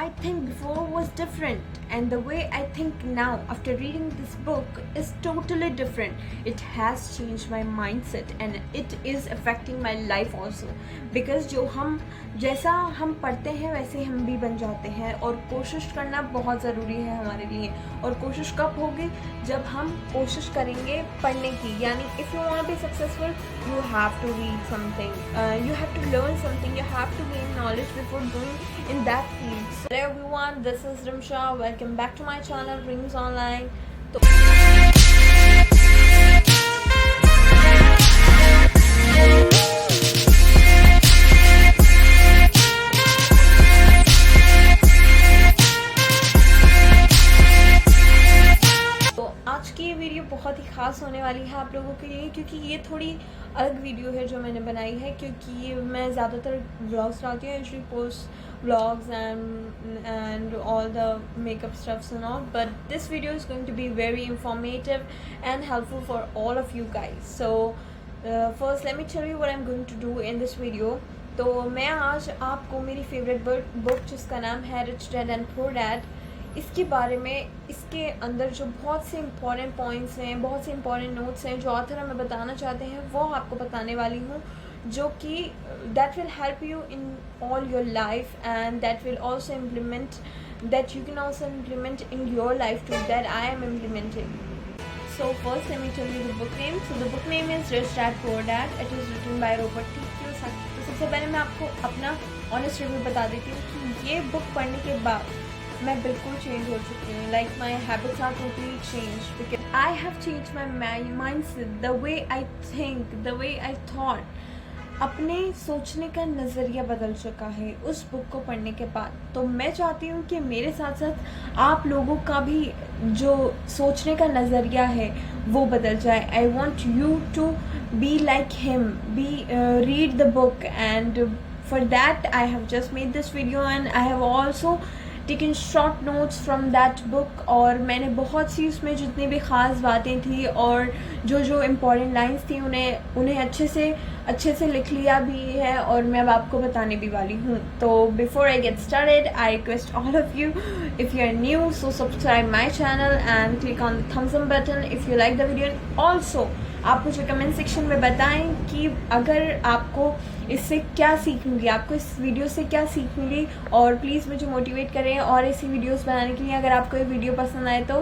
I think before was different, and the way I think now after reading this book is totally different. It has changed my mindset and it is affecting my life also, because जैसा हम पढ़ते हैं वैसे हम भी बन जाते हैं, और कोशिश करना बहुत ज़रूरी है हमारे लिए। और कोशिश कब होगी? जब हम कोशिश करेंगे पढ़ने की। यानी if you want to be successful, you have to read something, you have to learn something, you have to gain knowledge before going in that field. So, hello everyone, this is Rimsha. Welcome back to my channel Rims Online. आज की ये video बहुत ही ख़ास होने वाली है आप लोगों के लिए, क्योंकि ये थोड़ी अलग वीडियो है जो मैंने बनाई है। क्योंकि मैं ज़्यादातर व्लॉग्स डालती हूँ, usually post vlogs and all the makeup stuffs and all, but this video is going to be very informative and helpful for all of you guys. So first let me tell you what I am going to do in this video. तो मैं आज आपको मेरी favourite book जिसका नाम है rich dad and poor dad, इसके बारे में, इसके अंदर जो बहुत से इंपॉर्टेंट पॉइंट्स हैं, बहुत से इंपॉर्टेंट नोट्स हैं जो ऑथर हमें बताना चाहते हैं, वो आपको बताने वाली हूँ, जो कि that will help you in all your life and that will also implement, that you can also implement in your life too, that I am implementing. So first let me tell you the book name. So the book name is Rich Dad Poor Dad. It is written by Robert T. Kiyosaki. तो सबसे पहले मैं आपको अपना honest review बता देती हूँ कि ये बुक पढ़ने के बाद मैं बिल्कुल चेंज हो चुकी हूँ. Like my habits are totally change because I have change my mindset, the way I think, the way I thought. अपने सोचने का नज़रिया बदल चुका है उस बुक को पढ़ने के बाद. तो मैं चाहती हूँ कि मेरे साथ साथ आप लोगों का भी जो सोचने का नज़रिया है वो बदल जाए. I want you to be like him, be read the book, and for that I have just made this video and I have also taken short notes from that book. और मैंने बहुत सी उसमें जितनी भी ख़ास बातें थी और जो इम्पॉर्टेंट लाइंस थी उन्हें अच्छे से लिख लिया भी है, और मैं अब आपको बताने भी वाली हूँ. तो before I get started, I request all of you, if you are new, so subscribe my channel and click on the thumbs up button if you like the video. Also आप मुझे कमेंट सेक्शन में बताएं कि अगर आपको इससे क्या सीख मिली, आपको इस वीडियो से क्या सीख मिली, और प्लीज़ मुझे मोटिवेट करें और ऐसी वीडियोस बनाने के लिए अगर आपको ये वीडियो पसंद आए तो.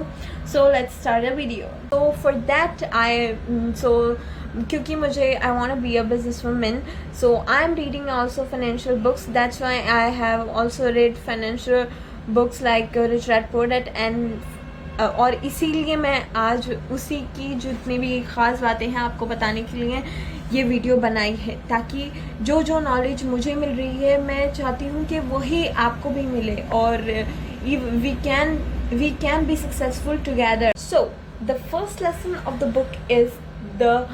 So let's start the video. तो फॉर दैट क्योंकि मुझे I want to be a business woman, so I am reading also financial books. That's why I have also read financial books like rich dad poor dad and और इसीलिए मैं आज उसी की जितनी भी ख़ास बातें हैं आपको बताने के लिए ये वीडियो बनाई है, ताकि जो नॉलेज मुझे मिल रही है मैं चाहती हूँ कि वही आपको भी मिले, और we can be successful together. So the first lesson of the book is the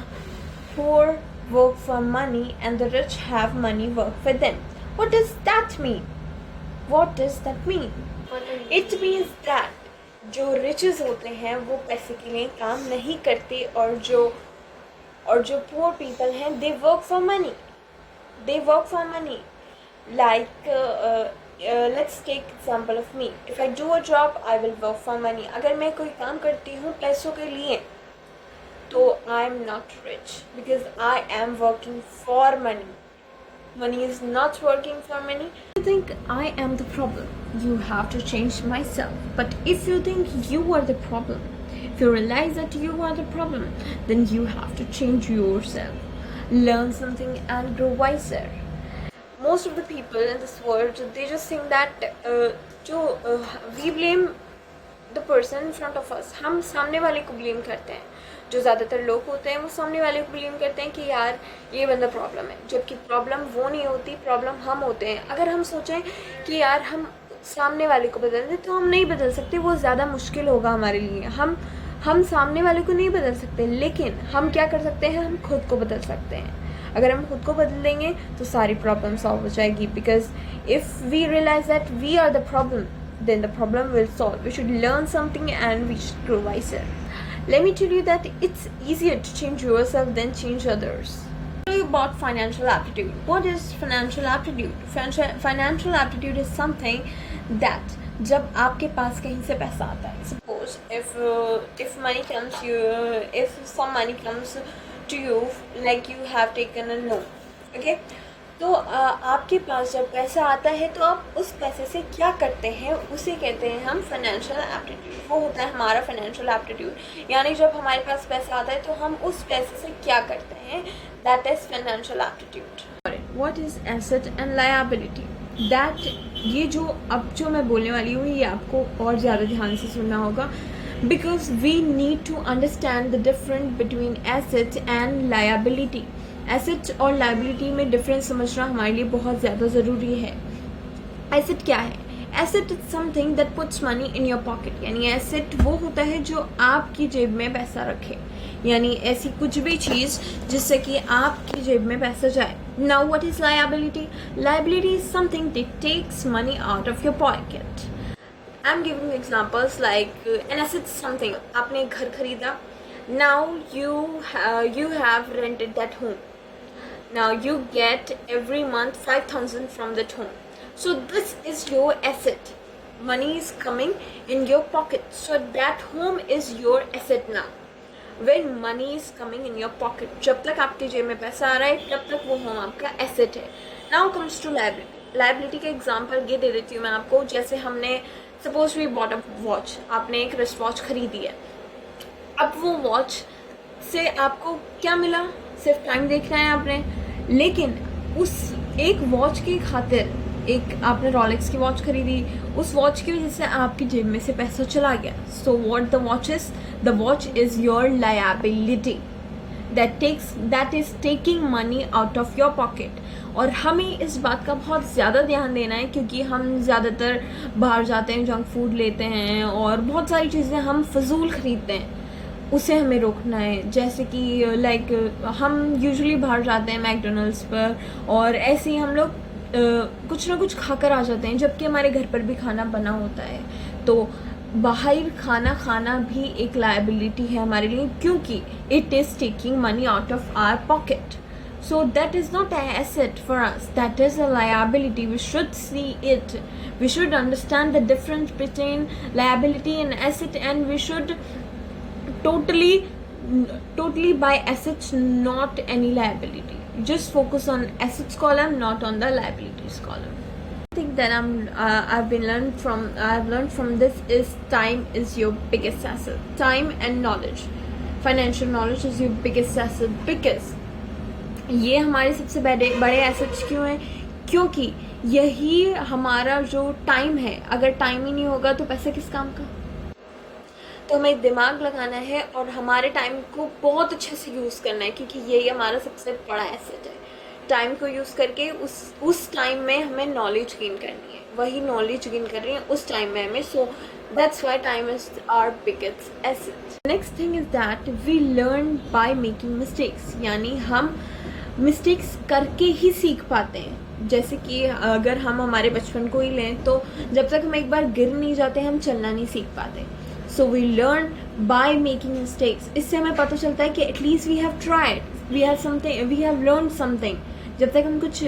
poor work for money and the rich have money work for them. What does that mean? What does that mean? It means that जो riches होते हैं वो पैसे के लिए काम नहीं करते, और जो poor people हैं they work for money. They work for money. Like let's take example of me. If I do a job, I will work for money. अगर मैं कोई काम करती हूँ पैसों के लिए, तो I am not rich because I am working for money. Money is not working for money. If you think I am the problem, you have to change myself. But if you think you are the problem, if you realize that you are the problem, then you have to change yourself. Learn something and grow wiser. Most of the people in this world, they just think that we blame the person in front of us. हम सामने वाले को blame करते हैं. जो ज़्यादातर लोग होते हैं वो सामने वाले को ब्लेम करते हैं कि यार ये बंदा प्रॉब्लम है, जबकि प्रॉब्लम वो नहीं होती, प्रॉब्लम हम होते हैं. अगर हम सोचें कि यार हम सामने वाले को बदल दें, तो हम नहीं बदल सकते, वो ज़्यादा मुश्किल होगा हमारे लिए. हम सामने वाले को नहीं बदल सकते, लेकिन हम क्या कर सकते हैं, हम खुद को बदल सकते हैं. अगर हम खुद को बदल देंगे तो सारी प्रॉब्लम सॉल्व हो जाएगी. Because if we realise that we are the problem, then the problem will solve. We should learn something and we should grow wiser. Let me tell you that it's easier to change yourself than change others. I'll tell you about financial aptitude. What is financial aptitude? Financial aptitude is something that जब आपके पास कहीं से पैसा आता है, suppose if money comes you, if some money comes to you, like you have taken a loan, okay, तो आपके पास जब पैसा आता है तो आप उस पैसे से क्या करते हैं, उसे कहते हैं हम फाइनेंशियल एप्टीट्यूड। वो होता है हमारा फाइनेंशियल एप्टीट्यूड, यानी जब हमारे पास पैसा आता है तो हम उस पैसे से क्या करते हैं, that is financial aptitude. What is asset and liability? That ये जो मैं बोलने वाली हूँ ये आपको और ज़्यादा ध्यान से सुनना होगा, because we need to understand the difference between asset and liability. Asset और लायबिलिटी में डिफरेंस समझना हमारे लिए बहुत ज़्यादा ज़रूरी है। एसेट क्या है? Asset is something that puts money in your pocket, यानी एसेट वो होता है जो आपकी जेब में पैसा रखे, यानी ऐसी कुछ भी चीज़ जिससे कि आपकी जेब में पैसा जाए। Now what is liability? Liability is something that takes money out of your pocket. I am giving examples like an asset something, आपने एक घर खरीदा, now you have rented that home. Now you get every month 5,000 from that home. So this is your asset. Money is coming in your pocket. So that home is your asset now. When money is coming in your pocket, जब तक आपके जेब में पैसा आ रहा है तब तक वो home आपका asset है। Now comes to liability. Liability का example ये दे देती हूँ मैं आपको, जैसे हमने suppose we bought a watch, आपने एक wrist watch खरीदी है। अब वो वॉच से आपको क्या मिला? सिर्फ टाइम देखना है आपने, लेकिन उस एक वॉच की खातिर, एक आपने रॉलेक्स की वॉच खरीदी, उस वॉच की वजह से आपकी जेब में से पैसा चला गया। So what the watch is? The watch is your liability that is taking money out of your pocket। और हमें इस बात का बहुत ज़्यादा ध्यान देना है, क्योंकि हम ज़्यादातर बाहर जाते हैं, जंक फूड लेते हैं और बहुत सारी चीज़ें हम फजूल ख़रीदते हैं, उसे हमें रोकना है। जैसे कि लाइक हम यूजुअली बाहर जाते हैं मैकडोनल्ड्स पर, और ऐसे ही हम लोग कुछ ना कुछ खाकर आ जाते हैं, जबकि हमारे घर पर भी खाना बना होता है। तो बाहर खाना खाना भी एक लायबिलिटी है हमारे लिए, क्योंकि it is taking money out of our pocket. So that is not an asset for us, that is a liability. We should see it. We should understand the difference between liability and asset, and we should totally buy assets, not any liability. Just focus on assets column, not on the liabilities column. I think that I've learned from this is time is your biggest asset. Time and knowledge, financial knowledge is your biggest asset, because ये हमारे सबसे बड़े assets क्यों हैं? क्योंकि यही हमारा जो टाइम है, अगर टाइम ही नहीं होगा तो पैसा किस काम का? तो हमें दिमाग लगाना है और हमारे टाइम को बहुत अच्छे से यूज़ करना है, क्योंकि यही हमारा सबसे बड़ा एसेट है। टाइम को यूज़ करके उस टाइम में हमें नॉलेज गेन करनी है, वही नॉलेज गेन कर रही है उस टाइम में हमें। So that's why time is our biggest asset. Next thing is that we learn by making mistakes, यानी हम मिस्टेक्स करके ही सीख पाते हैं। जैसे कि अगर हम हमारे बचपन को ही लें, तो जब तक हम एक बार गिर नहीं जाते हम चलना नहीं सीख पाते। So we learn by making mistakes. इससे हमें पता चलता है कि at least we have tried, we have learn something. जब तक हम कुछ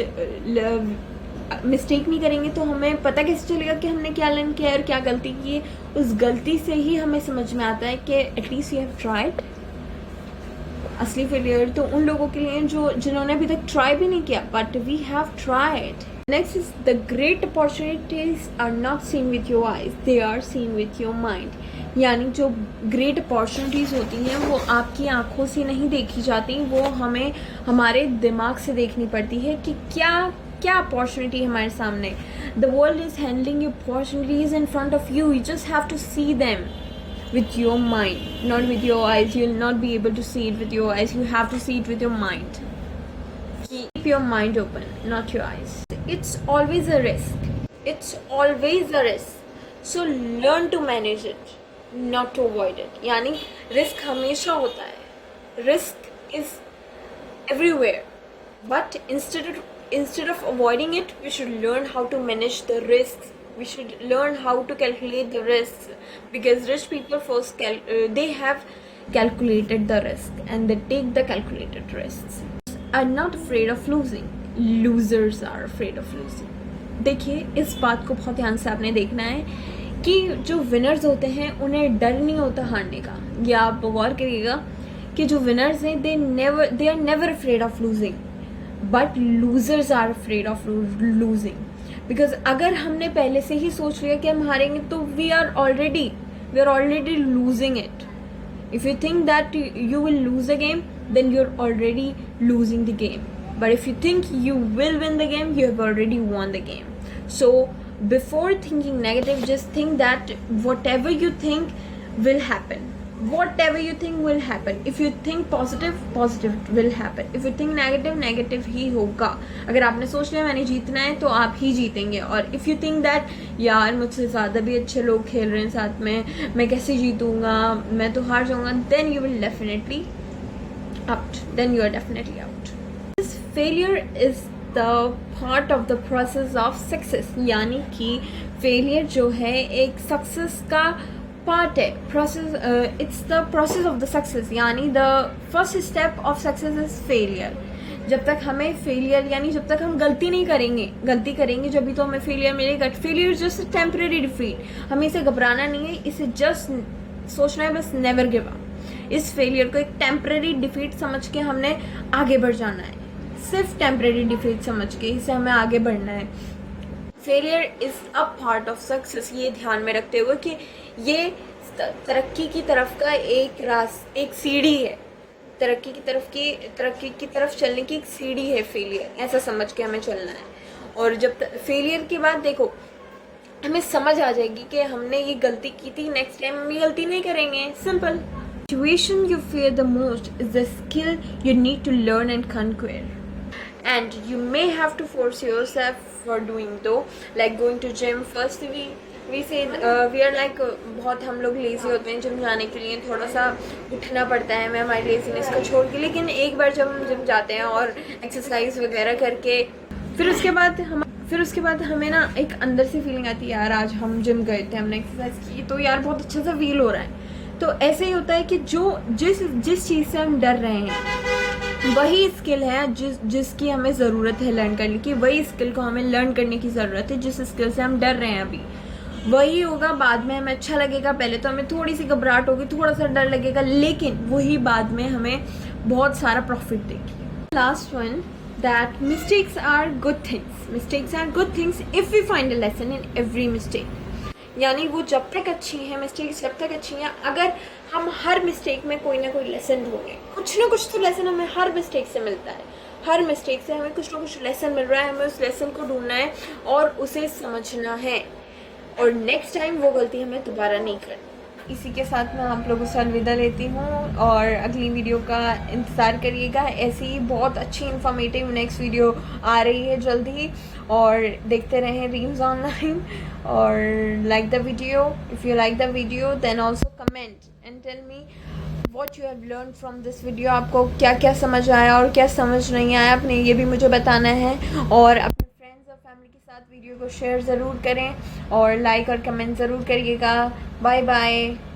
मिस्टेक नहीं करेंगे तो हमें पता कैसे चलेगा कि हमने क्या लर्न किया है और क्या गलती की है? उस गलती से ही हमें समझ में आता है कि एटलीस्ट वी हैव ट्राइड। असली फेलियर तो उन लोगों के लिए जिन्होंने अभी तक ट्राई भी नहीं किया, but we have tried. Next is the great opportunities are not seen with your eyes, they are seen with your mind. यानी जो ग्रेट अपॉर्चुनिटीज़ होती हैं वो आपकी आंखों से नहीं देखी जाती, वो हमें हमारे दिमाग से देखनी पड़ती है कि क्या अपॉर्चुनिटी हमारे सामने। The world is handling opportunities in front of you, you just have to see them with your mind, not with your eyes. You will not be able to see it with your eyes. You have to see it with your mind. Keep your mind open, not your eyes. It's always a risk. It's always a risk. So learn to manage it, not to avoid it. यानी risk हमेशा होता है. Risk is everywhere. But instead of avoiding it, we should learn how to manage the risks. We should learn how to calculate the risks, because rich people first they have calculated the risk and they take the calculated risks. are not afraid of losing, losers are afraid of losing. देखिए, इस बात को बहुत ध्यान से आपने देखना है कि जो विनर्स होते हैं उन्हें डर नहीं होता हारने का. ये आप गौर करिएगा कि जो विनर्स हैं they are never afraid of losing, but losers are afraid of losing. Because अगर हमने पहले से ही सोच लिया कि हम हारेंगे तो we are already losing it. If you think that you will lose a game, then you're already losing the game. But if you think you will win the game, you have already won the game. So before thinking negative, just think that whatever you think will happen. Whatever you think will happen. If you think positive, positive will happen. If you think negative, negative ही होगा. अगर आपने सोच लिया मैंने जीतना है तो आप ही जीतेंगे. और if you think that यार मुझसे ज़्यादा भी अच्छे लोग खेल रहे हैं साथ में, मैं कैसे जीतूँगा, मैं तो हार जाऊँगा, then you will definitely out. Then you are definitely out. This failure is the part of the process of success. यानी कि failure जो है एक success का पार्ट है. Process, it's the process of the success. यानी the first step of success is failure. जब तक हमें फेलियर यानी जब तक हम गलती करेंगे जब भी तो हमें फेलियर मिलेगा. Failure is just temporary defeat. हमें इसे घबराना नहीं है, इसे जस्ट सोचना है बस, नेवर गिव अप. इस फेलियर को एक टेम्परेरी डिफीट समझ के हमने आगे बढ़ जाना है. सिर्फ टेम्परेरी डिफीट समझ के इसे हमें आगे बढ़ना है. Failure is a part of success. ये ध्यान में रखते हुए कि ये तरक्की की तरफ का एक सीढ़ी है. तरक्की की तरफ चलने की एक सीढ़ी है फेलियर. ऐसा समझ के हमें चलना है. और जब फेलियर के बाद देखो हमें समझ आ जाएगी कि हमने ये गलती की थी, नेक्स्ट टाइम हम ये गलती नहीं करेंगे. Simple. Situation you fear the most is the skill you need to learn and conquer. And you may have to force yourself for doing though, like going to gym. First we say we are like बहुत हम लोग lazy होते हैं gym जाने के लिए. थोड़ा सा उठना पड़ता है हमें हमारी लेज़ीनेस को छोड़ के. लेकिन एक बार जब हम जिम जाते हैं और एक्सरसाइज वगैरह करके फिर उसके बाद हमें ना एक अंदर से फीलिंग आती है, यार आज हम जिम गए थे, हमने एक्सरसाइज की तो यार बहुत अच्छा सा फील हो रहा है. तो ऐसे ही होता है कि जिस चीज़ से हम डर रहे हैं वही स्किल है जिसकी हमें ज़रूरत है लर्न करने की. वही स्किल को हमें लर्न करने की ज़रूरत है. जिस स्किल से हम डर रहे हैं अभी वही होगा बाद में हमें अच्छा लगेगा. पहले तो हमें थोड़ी सी घबराहट होगी, थोड़ा सा डर लगेगा, लेकिन वही बाद में हमें बहुत सारा प्रॉफिट देगी. Last one, that mistakes are good things if we find a lesson in every mistake. यानी वो जब तक अच्छी हैं, मिस्टेक्स जब तक अच्छी हैं, अगर हम हर मिस्टेक में कोई ना कोई लेसन ढूंढें. कुछ ना कुछ तो लेसन हमें हर मिस्टेक से मिलता है. हर मिस्टेक से हमें कुछ ना कुछ लेसन मिल रहा है. हमें उस लेसन को ढूंढना है और उसे समझना है और नेक्स्ट टाइम वो गलती हमें दोबारा नहीं करनी. इसी के साथ मैं आप लोगों से अलविदा लेती हूँ और अगली वीडियो का इंतज़ार करिएगा. ऐसी ही बहुत अच्छी इन्फॉर्मेटिव नेक्स्ट वीडियो आ रही है जल्दी ही. और देखते रहें रीम्स ऑनलाइन और like the video. If you like the video then also comment and tell me what you have learn from this video. आपको क्या क्या समझ आया और क्या समझ नहीं आया, आपने ये भी मुझे बताना है. और अपने फ्रेंड्स और फैमिली के साथ वीडियो को शेयर ज़रूर करें और लाइक और कमेंट ज़रूर करिएगा. Bye bye.